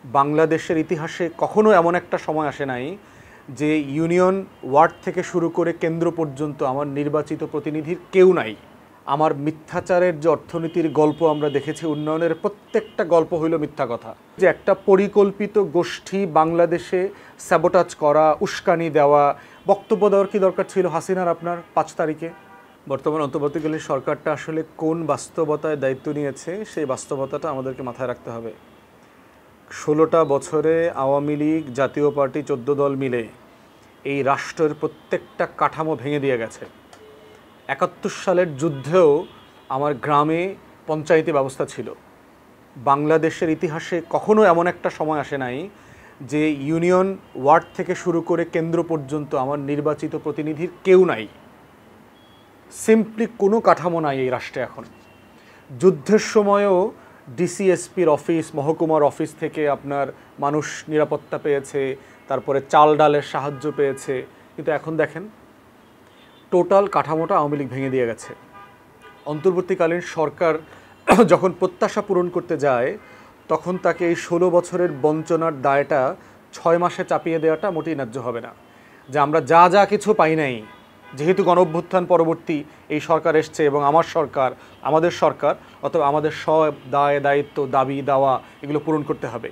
বাংলাদেশের ইতিহাসে কখনো এমন একটা সময় আসে নাই যে ইউনিয়ন ওয়ার্ড থেকে শুরু করে কেন্দ্র পর্যন্ত আমার নির্বাচিত প্রতিনিধির কেউ নাই। আমার মিথ্যাচারের যে অর্থনীতির গল্প আমরা দেখেছি, উন্নয়নের প্রত্যেকটা গল্প হইল মিথ্যা কথা। যে একটা পরিকল্পিত গোষ্ঠী বাংলাদেশে স্যাবোটাজ করা, উস্কানি দেওয়া, বক্তব্য দেওয়ার কি দরকার ছিল হাসিনার আপনার ৫ তারিখে? বর্তমান অন্তর্বর্তীকালীন সরকারটা আসলে কোন বাস্তবতায় দায়িত্ব নিয়েছে সেই বাস্তবতাটা আমাদেরকে মাথায় রাখতে হবে। ১৬টা বছরে আওয়ামী লীগ, জাতীয় পার্টি ১৪ দল মিলে এই রাষ্ট্রের প্রত্যেকটা কাঠামো ভেঙে দিয়ে গেছে। ৭১ সালের যুদ্ধেও আমার গ্রামে পঞ্চায়েতি ব্যবস্থা ছিল। বাংলাদেশের ইতিহাসে কখনো এমন একটা সময় আসে নাই যে ইউনিয়ন ওয়ার্ড থেকে শুরু করে কেন্দ্র পর্যন্ত আমার নির্বাচিত প্রতিনিধির কেউ নাই। সিম্পলি কোনো কাঠামো নাই এই রাষ্ট্রে। এখন যুদ্ধের সময়ও ডিসিএসপির অফিস, মহকুমার অফিস থেকে আপনার মানুষ নিরাপত্তা পেয়েছে, তারপরে চাল ডালের সাহায্য পেয়েছে, কিন্তু এখন দেখেন টোটাল কাঠামোটা আওয়ামী লীগ ভেঙে দিয়ে গেছে। অন্তর্বর্তীকালীন সরকার যখন প্রত্যাশা পূরণ করতে যায় তখন তাকে এই ১৬ বছরের বঞ্চনার দায়টা ৬ মাসে চাপিয়ে দেওয়াটা মোটেই ন্যায্য হবে না। যে আমরা যা যা কিছু পাই নাই, যেহেতু গণঅভ্যুত্থান পরবর্তী এই সরকার এসছে এবং আমার সরকার, আমাদের সরকার, অথবা আমাদের সব দায় দায়িত্ব, দাবি দাওয়া এগুলো পূরণ করতে হবে।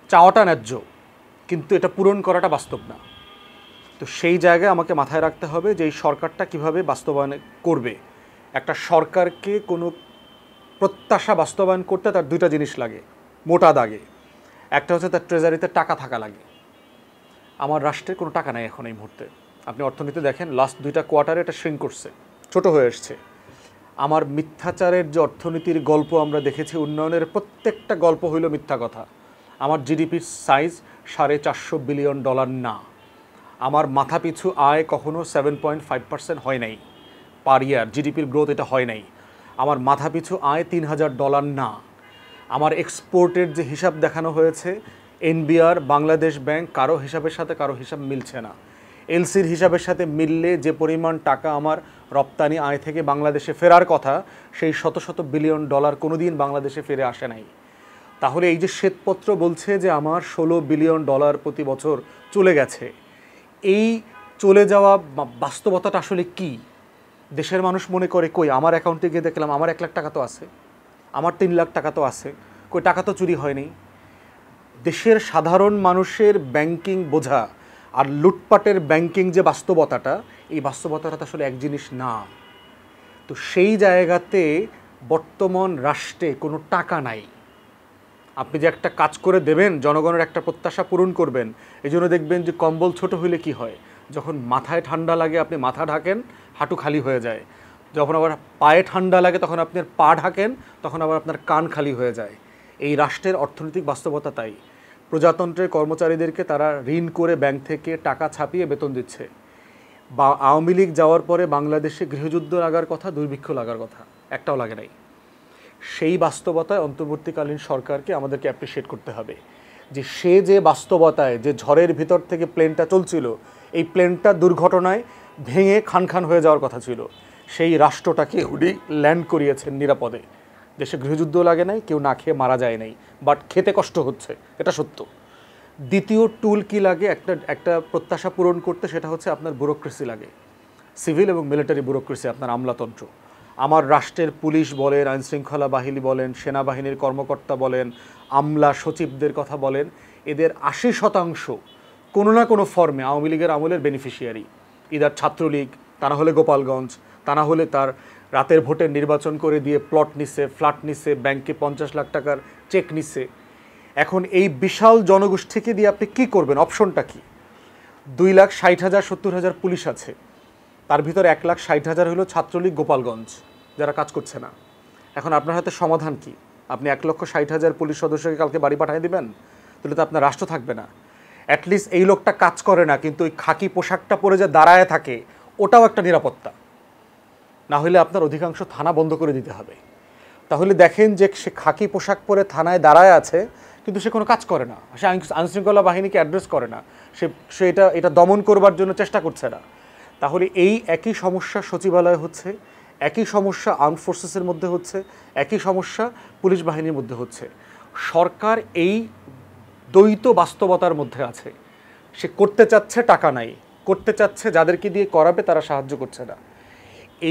চাওয়াটা ন্যায্য, কিন্তু এটা পূরণ করাটা বাস্তব না। তো সেই জায়গায় আমাকে মাথায় রাখতে হবে যে এই সরকারটা কীভাবে বাস্তবায়ন করবে। একটা সরকারকে কোনো প্রত্যাশা বাস্তবায়ন করতে তার দুইটা জিনিস লাগে মোটা দাগে। একটা হচ্ছে তার ট্রেজারিতে টাকা থাকা লাগে। আমার রাষ্ট্রে কোনো টাকা নাই এখন এই মুহূর্তে। আপনি অর্থনীতি দেখেন, লাস্ট 2টা কোয়ার্টারে এটা শ্রিঙ্ক করছে, ছোট হয়ে এসছে। আমার মিথ্যাচারের যে অর্থনীতির গল্প আমরা দেখেছি, উন্নয়নের প্রত্যেকটা গল্প হইল মিথ্যা কথা। আমার জিডিপির সাইজ $450 বিলিয়ন না। আমার মাথাপিছু আয় কখনো 7.5% হয় নাই পার ইয়ার। জিডিপির গ্রোথ এটা হয় নাই। আমার মাথাপিছু আয় $3,000 না। আমার এক্সপোর্টের যে হিসাব দেখানো হয়েছে, এনবিআর, বাংলাদেশ ব্যাংক, কারো হিসাবের সাথে কারো হিসাব মিলছে না। এলসির হিসাবের সাথে মিললে যে পরিমাণ টাকা আমার রপ্তানি আয় থেকে বাংলাদেশে ফেরার কথা, সেই শত শত বিলিয়ন ডলার কোনো দিন বাংলাদেশে ফিরে আসে নাই। তাহলে এই যে শ্বেতপত্র বলছে যে আমার $16 বিলিয়ন প্রতি বছর চলে গেছে, এই চলে যাওয়া বাস্তবতাটা আসলে কি? দেশের মানুষ মনে করে কই আমার অ্যাকাউন্টে গিয়ে দেখলাম আমার 1 লাখ টাকা তো আছে, আমার 3 লাখ টাকা তো আছে, কই টাকা তো চুরি হয়নি। দেশের সাধারণ মানুষের ব্যাংকিং বোঝা আর লুটপাটের ব্যাংকিং যে বাস্তবতাটা, এই বাস্তবতাটা আসলে এক জিনিস না। তো সেই জায়গাতে বর্তমান রাষ্ট্রে কোনো টাকা নাই। আপনি যে একটা কাজ করে দেবেন, জনগণের একটা প্রত্যাশা পূরণ করবেন, এই জন্য দেখবেন যে কম্বল ছোট হইলে কি হয়, যখন মাথায় ঠান্ডা লাগে আপনি মাথা ঢাকেন, হাঁটু খালি হয়ে যায়। যখন আবার পায়ে ঠান্ডা লাগে তখন আপনি পা ঢাকেন, তখন আবার আপনার কান খালি হয়ে যায়। এই রাষ্ট্রের অর্থনৈতিক বাস্তবতা তাই। প্রজাতন্ত্রের কর্মচারীদেরকে তারা ঋণ করে ব্যাংক থেকে টাকা ছাপিয়ে বেতন দিচ্ছে। বা আওয়ামী লীগ যাওয়ার পরে বাংলাদেশে গৃহযুদ্ধ লাগার কথা, দুর্ভিক্ষ লাগার কথা, একটাও লাগে নাই। সেই বাস্তবতায় অন্তর্বর্তীকালীন সরকারকে আমাদেরকে অ্যাপ্রিসিয়েট করতে হবে যে সে যে বাস্তবতায়, যে ঝড়ের ভিতর থেকে প্লেনটা চলছিল, এই প্লেনটা দুর্ঘটনায় ভেঙে খান খান হয়ে যাওয়ার কথা ছিল, সেই রাষ্ট্রটাকে উনি ল্যান্ড করিয়েছেন নিরাপদে। দেশে গৃহযুদ্ধ লাগে নাই, কেউ না খেয়ে মারা যায় নাই, বাট খেতে কষ্ট হচ্ছে, এটা সত্য। দ্বিতীয় টুল কি লাগে একটা প্রত্যাশা পূরণ করতে, সেটা হচ্ছে আপনার ব্যুরোক্রেসি লাগে, সিভিল এবং মিলিটারি ব্যুরোক্রেসি, আপনার আমলাতন্ত্র। আমার রাষ্ট্রের পুলিশ বলেন, আইনশৃঙ্খলা বাহিনী বলেন, সেনাবাহিনীর কর্মকর্তা বলেন, আমলা সচিবদের কথা বলেন, এদের 80% কোনো না কোনো ফর্মে আওয়ামী লীগের আমলের বেনিফিশিয়ারি। ইদার ছাত্রলীগ, তা না হলে গোপালগঞ্জ, তা না হলে তার রাতের ভোটের নির্বাচন করে দিয়ে প্লট নিচ্ছে, ফ্ল্যাট নিচ্ছে, ব্যাংকে 50 লাখ টাকার চেক নিচ্ছে। এখন এই বিশাল জনগোষ্ঠীকে দিয়ে আপনি কি করবেন? অপশনটা কি? 2,60,000 70,000 পুলিশ আছে, তার ভিতরে 1,60,000 হলো ছাত্রলীগ, গোপালগঞ্জ, যারা কাজ করছে না। এখন আপনার হাতে সমাধান কি? আপনি 1,60,000 পুলিশ সদস্যকে কালকে বাড়ি পাঠিয়ে দিবেন? তাহলে তো আপনার রাষ্ট্র থাকবে না। অ্যাটলিস্ট এই লোকটা কাজ করে না, কিন্তু ওই খাকি পোশাকটা পরে যে দাঁড়ায় থাকে, ওটাও একটা নিরাপত্তা। না হলে আপনার অধিকাংশ থানা বন্ধ করে দিতে হবে। তাহলে দেখেন যে সে খাকি পোশাক পরে থানায় দাঁড়ায় আছে, কিন্তু সে কোনো কাজ করে না, সে আইনশৃঙ্খলা বাহিনীকে অ্যাড্রেস করে না, সে এটা দমন করবার জন্য চেষ্টা করছে না। তাহলে এই একই সমস্যা সচিবালয় হচ্ছে, একই সমস্যা আর্মড ফোর্সেসের মধ্যে হচ্ছে, একই সমস্যা পুলিশ বাহিনীর মধ্যে হচ্ছে। সরকার এই দ্বৈত বাস্তবতার মধ্যে আছে। সে করতে চাচ্ছে, টাকা নাই, করতে চাচ্ছে, যাদেরকে দিয়ে করাবে তারা সাহায্য করছে না।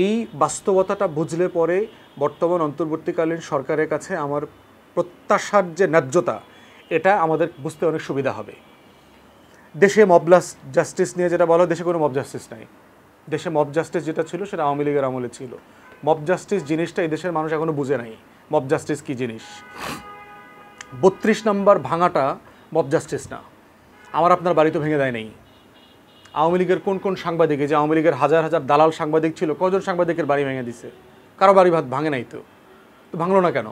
এই বাস্তবতাটা বুঝলে পরে বর্তমান অন্তর্বর্তীকালীন সরকারের কাছে আমার প্রত্যাশার যে ন্যায্যতা, এটা আমাদের বুঝতে অনেক সুবিধা হবে। দেশে মব জাস্টিস নিয়ে যেটা বলা, দেশে কোনো মব জাস্টিস নাই। দেশে মব জাস্টিস যেটা ছিল সেটা আওয়ামী লীগের আমলে ছিল। মব জাস্টিস জিনিসটা এই দেশের মানুষ এখনো বুঝে নাই। মব জাস্টিস কী জিনিস? 32 নম্বর ভাঙাটা মব জাস্টিস না। আমার আপনার বাড়ি তো ভেঙে দেয় নেই। আওয়ামী লীগের কোন কোন সাংবাদিক, যে আওয়ামী লীগের হাজার হাজার দালাল সাংবাদিক ছিল, কজন সাংবাদিকের বাড়ি ভেঙে দিছে? কারো বাড়ি ভাঙে নাই তো ভাঙলো না কেন?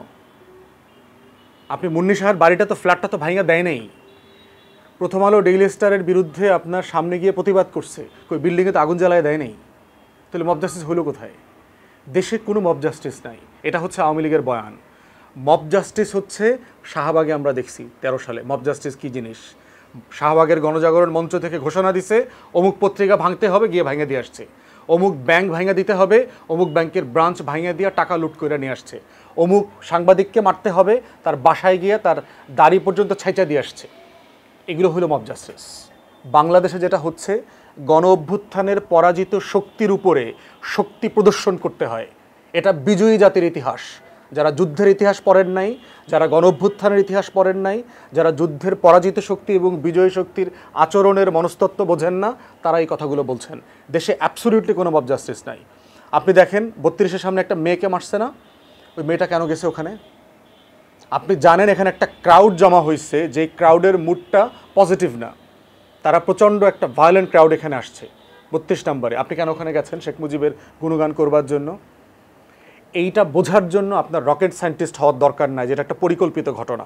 আপনি মুন্নি সাহের বাড়িটা তো, ফ্ল্যাটটা তো ভাঙা দেয় নাই। প্রথম আলো, ডেইলি স্টারের বিরুদ্ধে আপনার সামনে গিয়ে প্রতিবাদ করছে, কই বিল্ডিংয়ে তো আগুন জ্বালায় দেয় নাই। তাহলে মব জাস্টিস হলো কোথায়? দেশে কোনো মব জাস্টিস নাই। এটা হচ্ছে আওয়ামী লীগের বয়ান। মব জাস্টিস হচ্ছে শাহবাগে আমরা দেখছি 13 সালে মব জাস্টিস কী জিনিস। শাহবাগের গণজাগরণ মঞ্চ থেকে ঘোষণা দিছে অমুক পত্রিকা ভাঙতে হবে, গিয়ে ভাঙে দিয়ে আসছে। অমুক ব্যাংক ভাঙে দিতে হবে, অমুক ব্যাংকের ব্রাঞ্চ ভাঙে দিয়ে টাকা লুট করে নিয়ে আসছে। অমুক সাংবাদিককে মারতে হবে, তার বাসায় গিয়ে তার দাড়ি পর্যন্ত ছাইচা দিয়ে আসছে। এগুলো হলো মব জাস্টিস। বাংলাদেশে যেটা হচ্ছে, গণ অভ্যুত্থানের পরাজিত শক্তির উপরে শক্তি প্রদর্শন করতে হয়। এটা বিজয়ী জাতির ইতিহাস। যারা যুদ্ধের ইতিহাস পড়েন নাই, যারা গণ অভ্যুত্থানের ইতিহাস পড়েন নাই, যারা যুদ্ধের পরাজিত শক্তি এবং বিজয়ী শক্তির আচরণের মনস্তত্ত্ব বোঝেন না, তারা এই কথাগুলো বলছেন। দেশে অ্যাবসলিউটলি কোনো মব জাস্টিস নাই। আপনি দেখেন 32-এর সামনে একটা মেয়েকে মারছে না? ওই মেয়েটা কেন গেছে ওখানে? আপনি জানেন এখানে একটা ক্রাউড জমা হয়েছে, যে ক্রাউডের মুডটা পজিটিভ না। তারা প্রচণ্ড একটা ভায়োলেন্ট ক্রাউড এখানে আসছে 32 নম্বরে। আপনি কেন ওখানে গেছেন? শেখ মুজিবের গুণগান করবার জন্য? এইটা বোঝার জন্য আপনার রকেট সায়েন্টিস্ট হওয়ার দরকার নাই, যেটা একটা পরিকল্পিত ঘটনা।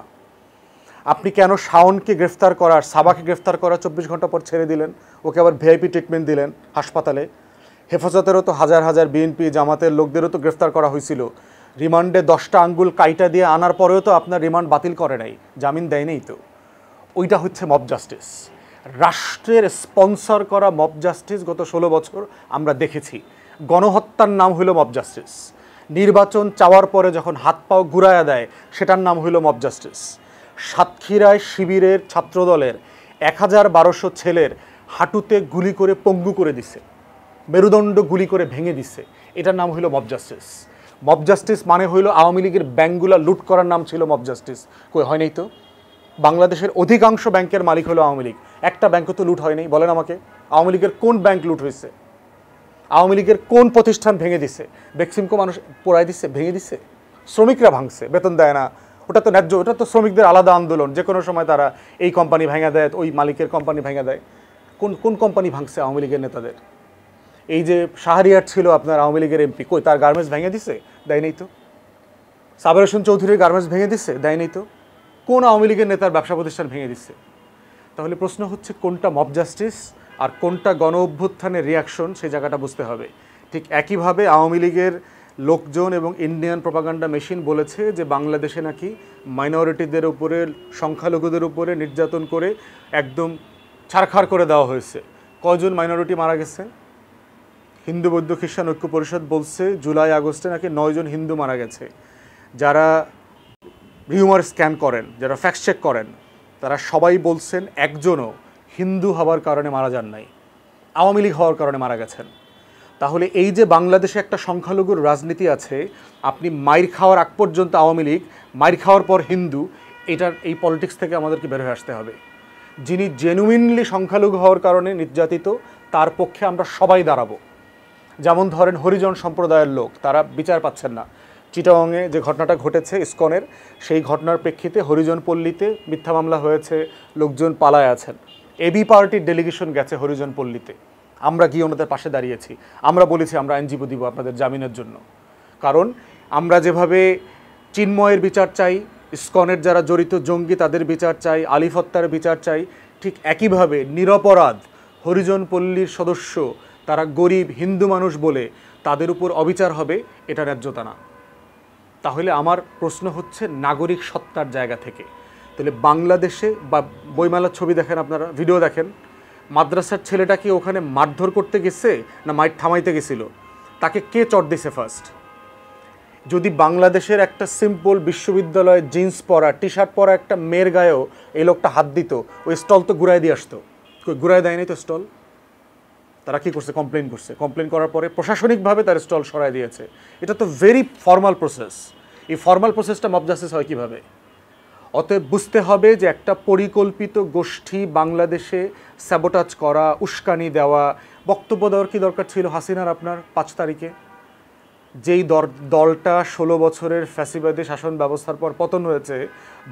আপনি কেন শাওনকে গ্রেফতার করার, সাবাকে গ্রেফতার করার 24 ঘন্টা পর ছেড়ে দিলেন? ওকে আবার ভিআইপি ট্রিটমেন্ট দিলেন হাসপাতালে। হেফাজতেরও তো হাজার হাজার বিএনপি জামাতের লোকদেরও তো গ্রেফতার করা হয়েছিল। রিমান্ডে 10টা আঙ্গুল কাইটা দিয়ে আনার পরেও তো আপনার রিমান্ড বাতিল করে নাই, জামিন দেয় নেই। তো ওইটা হচ্ছে মব জাস্টিস। রাষ্ট্রের স্পন্সর করা মব জাস্টিস গত 16 বছর আমরা দেখেছি। গণহত্যার নাম হইল মব জাস্টিস। নির্বাচন চাওয়ার পরে যখন হাত পাও ঘুরায়া দেয়, সেটার নাম হইল মব জাস্টিস। সাতক্ষীরায় শিবিরের ছাত্রদলের 1200 ছেলের হাঁটুতে গুলি করে পঙ্গু করে দিছে, মেরুদণ্ড গুলি করে ভেঙে দিছে, এটার নাম হইল মব জাস্টিস। মব জাস্টিস মানে হইল আওয়ামী লীগের ব্যাংকগুলা লুট করার নাম ছিল মব জাস্টিস। কই হয় নাই তো? বাংলাদেশের অধিকাংশ ব্যাংকের মালিক হলো আওয়ামী লীগ। একটা ব্যাংকও তো লুট হয় নাই, বলেন আমাকে। আওয়ামী লীগের কোন ব্যাংক লুট হয়েছে? আওয়ামী লীগের কোন প্রতিষ্ঠান ভেঙে দিছে? বেক্সিমকো মানুষ পোড়ায় দিচ্ছে, ভেঙে দিচ্ছে? শ্রমিকরা ভাঙছে, বেতন দেয় না। ওটা তো ন্যায্য, ওটা তো শ্রমিকদের আলাদা আন্দোলন। যে কোনো সময় তারা এই কোম্পানি ভেঙে দেয়, ওই মালিকের কোম্পানি ভেঙে দেয়। কোন কোন কোম্পানি ভাঙছে আওয়ামী লীগের নেতাদের? এই যে শাহরিয়ার ছিল আপনার আওয়ামী লীগের এমপি, কই তার গার্মেন্টস ভেঙে দিছে? দেয় নেই তো। সাবের হোসেন চৌধুরীর গার্মেন্টস ভেঙে দিচ্ছে? দেয় নেই তো। কোন আওয়ামী লীগের নেতার ব্যবসা প্রতিষ্ঠান ভেঙে দিচ্ছে? তাহলে প্রশ্ন হচ্ছে কোনটা মব জাস্টিস আর কোনটা গণ অভ্যুত্থানের রিয়াকশন, সেই জায়গাটা বুঝতে হবে। ঠিক একইভাবে আওয়ামী লীগের লোকজন এবং ইন্ডিয়ান প্রপাগান্ডা মেশিন বলেছে যে বাংলাদেশে নাকি মাইনরিটিদের উপরে, সংখ্যালঘুদের উপরে নির্যাতন করে একদম ছারখার করে দেওয়া হয়েছে। কয়জন মাইনরিটি মারা গেছে? হিন্দু বৌদ্ধ খ্রিস্টান ঐক্য পরিষদ বলছে জুলাই আগস্টে নাকি 9 জন হিন্দু মারা গেছে। যারা রিউমার স্ক্যান করেন, যারা ফ্যাক্ট চেক করেন, তারা সবাই বলছেন একজনও হিন্দু হওয়ার কারণে মারা যান নাই, আওয়ামী লীগ হওয়ার কারণে মারা গেছেন। তাহলে এই যে বাংলাদেশে একটা সংখ্যালঘুর রাজনীতি আছে, আপনি মাইর খাওয়ার আগ পর্যন্ত আওয়ামী লীগ, মাইর খাওয়ার পর হিন্দু, এটার এই পলিটিক্স থেকে আমাদেরকে বের হয়ে আসতে হবে। যিনি জেনুইনলি সংখ্যালঘু হওয়ার কারণে নির্যাতিত, তার পক্ষে আমরা সবাই দাঁড়াবো। যেমন ধরেন হরিজন সম্প্রদায়ের লোক, তারা বিচার পাচ্ছেন না। চিটাগংয়ে যে ঘটনাটা ঘটেছে ইসকনের, সেই ঘটনার প্রেক্ষিতে হরিজন পল্লীতে মিথ্যা মামলা হয়েছে, লোকজন পালায় আছেন। এবি পার্টির ডেলিগেশন গেছে হরিজন পল্লীতে, আমরা গিয়ে ওনাদের পাশে দাঁড়িয়েছি। আমরা বলেছি আমরা আইনজীবী দিব আপনাদের জামিনের জন্য। কারণ আমরা যেভাবে চিন্ময়ের বিচার চাই, ইসকনের যারা জড়িত জঙ্গি তাদের বিচার চাই, আলিফ হত্যার বিচার চাই, ঠিক একইভাবে নিরপরাধ হরিজন পল্লীর সদস্য, তারা গরিব হিন্দু মানুষ বলে তাদের উপর অবিচার হবে, এটা ন্যায্যতা না। তাহলে আমার প্রশ্ন হচ্ছে নাগরিক সত্তার জায়গা থেকে। তাহলে বাংলাদেশে বা বইমেলার ছবি দেখেন, আপনারা ভিডিও দেখেন, মাদ্রাসার ছেলেটা কি ওখানে মারধর করতে গেছে না মাইর থামাইতে গেছিল? তাকে কে চট দিছে ফার্স্ট? যদি বাংলাদেশের একটা সিম্পল বিশ্ববিদ্যালয়ে জিন্স পরা টি শার্ট পরা একটা মেয়ের গায়েও এই লোকটা হাত দিত, ওই স্টল তো ঘুরাই দিয়ে আসতো। ঘুরাই দেয়নি তো স্টল। তারা কি করছে? কমপ্লেন করছে। কমপ্লেন করার পরে প্রশাসনিকভাবে তার স্টল সরাই দিয়েছে। এটা তো ভেরি ফর্মাল প্রসেস। এই ফর্মাল প্রসেসটা মব জাস্টিস হয় কীভাবে? অতএব বুঝতে হবে যে একটা পরিকল্পিত গোষ্ঠী বাংলাদেশে স্যাবোটাজ করা, উস্কানি দেওয়া। বক্তব্য দেওয়ার কি দরকার ছিল হাসিনার আপনার 5 তারিখে? যেই দলটা 16 বছরের ফ্যাসিবাদী শাসন ব্যবস্থার পর পতন হয়েছে,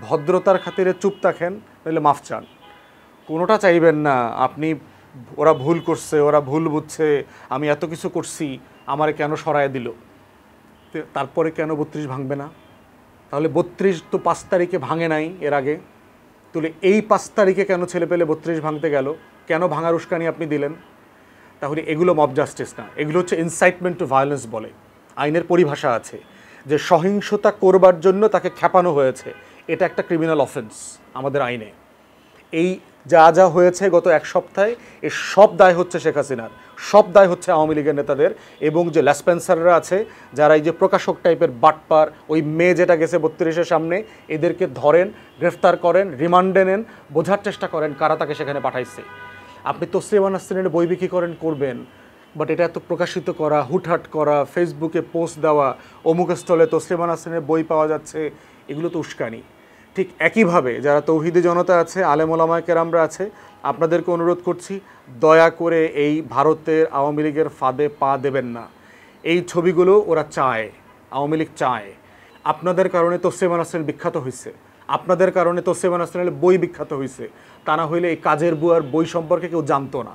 ভদ্রতার খাতিরে চুপ থাকেন, নইলে মাফ চান। কোনোটা চাইবেন না আপনি ওরা ভুল করছে, ওরা ভুল বুঝছে, আমি এত কিছু করছি, আমারে কেন সরায় দিল। তারপরে কেন 32 ভাঙবে না? তাহলে 32 তো 5 তারিখে ভাঙে নাই এর আগে, তাহলে এই 5 তারিখে কেন ছেলে পেলে 32 ভাঙতে গেল? কেন ভাঙার উস্কানি আপনি দিলেন? তাহলে এগুলো মব জাস্টিস না, এগুলো হচ্ছে ইনসাইটমেন্ট টু ভায়োলেন্স বলে। আইনের পরিভাষা আছে যে সহিংসতা করবার জন্য তাকে খেপানো হয়েছে, এটা একটা ক্রিমিনাল অফেন্স আমাদের আইনে। এই যা যা হয়েছে গত এক সপ্তাহে, এর সব দায় হচ্ছে শেখ হাসিনার, সব দায় হচ্ছে আওয়ামী লীগের নেতাদের এবং যে ল্যাসপেন্সাররা আছে, যারা এই যে প্রকাশক টাইপের বাটপার, ওই মেয়ে যেটা গেছে 32-এর সামনে, এদেরকে ধরেন, গ্রেফতার করেন, রিমান্ডে নেন, বোঝার চেষ্টা করেন কারা তাকে সেখানে পাঠাইছে। আপনি তসলিমা নাসরিনের বই বিক্রি করেন, করবেন, বাট এটা এত প্রকাশিত করা, হুটহাট করা, ফেসবুকে পোস্ট দেওয়া, অমুক স্টলে তসলিমা নাসরিনের বই পাওয়া যাচ্ছে, এগুলো তো উস্কানি। ঠিক একইভাবে যারা তৌহিদি জনতা আছে, আলেম ওলামায়ে কেরামরা আছে, আপনাদেরকে অনুরোধ করছি দয়া করে এই ভারতের আওয়ামী লীগের ফাঁদে পা দেবেন না। এই ছবিগুলো ওরা চায়, আওয়ামী লীগ চায়। আপনাদের কারণে তসলিমা নাসরিন বিখ্যাত হয়েছে, আপনাদের কারণে তসলিমা নাসরিনের বই বিখ্যাত হয়েছে। তা না হইলে এই কাজের বুয়ার বই সম্পর্কে কেউ জানতো না,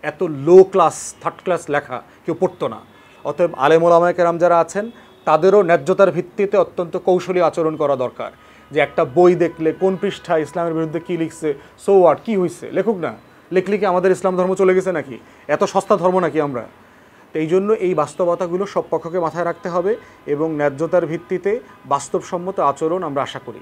এত লো ক্লাস, থার্ড ক্লাস লেখা কেউ পড়তো না। অতএব আলেম ওলামায়ে কেরাম যারা আছেন, তাদেরও ন্যায্যতার ভিত্তিতে অত্যন্ত কৌশলী আচরণ করা দরকার। যে একটা বই দেখলে কোন পৃষ্ঠায় ইসলামের বিরুদ্ধে কী লিখছে, সো হোয়াট, কী হয়েছে, লেখুক না। লেখলে কি আমাদের ইসলাম ধর্ম চলে গেছে নাকি? এত সস্তা ধর্ম নাকি আমরা? তো এই জন্য এই বাস্তবতাগুলো সব পক্ষকে মাথায় রাখতে হবে এবং ন্যায্যতার ভিত্তিতে বাস্তবসম্মত আচরণ আমরা আশা করি।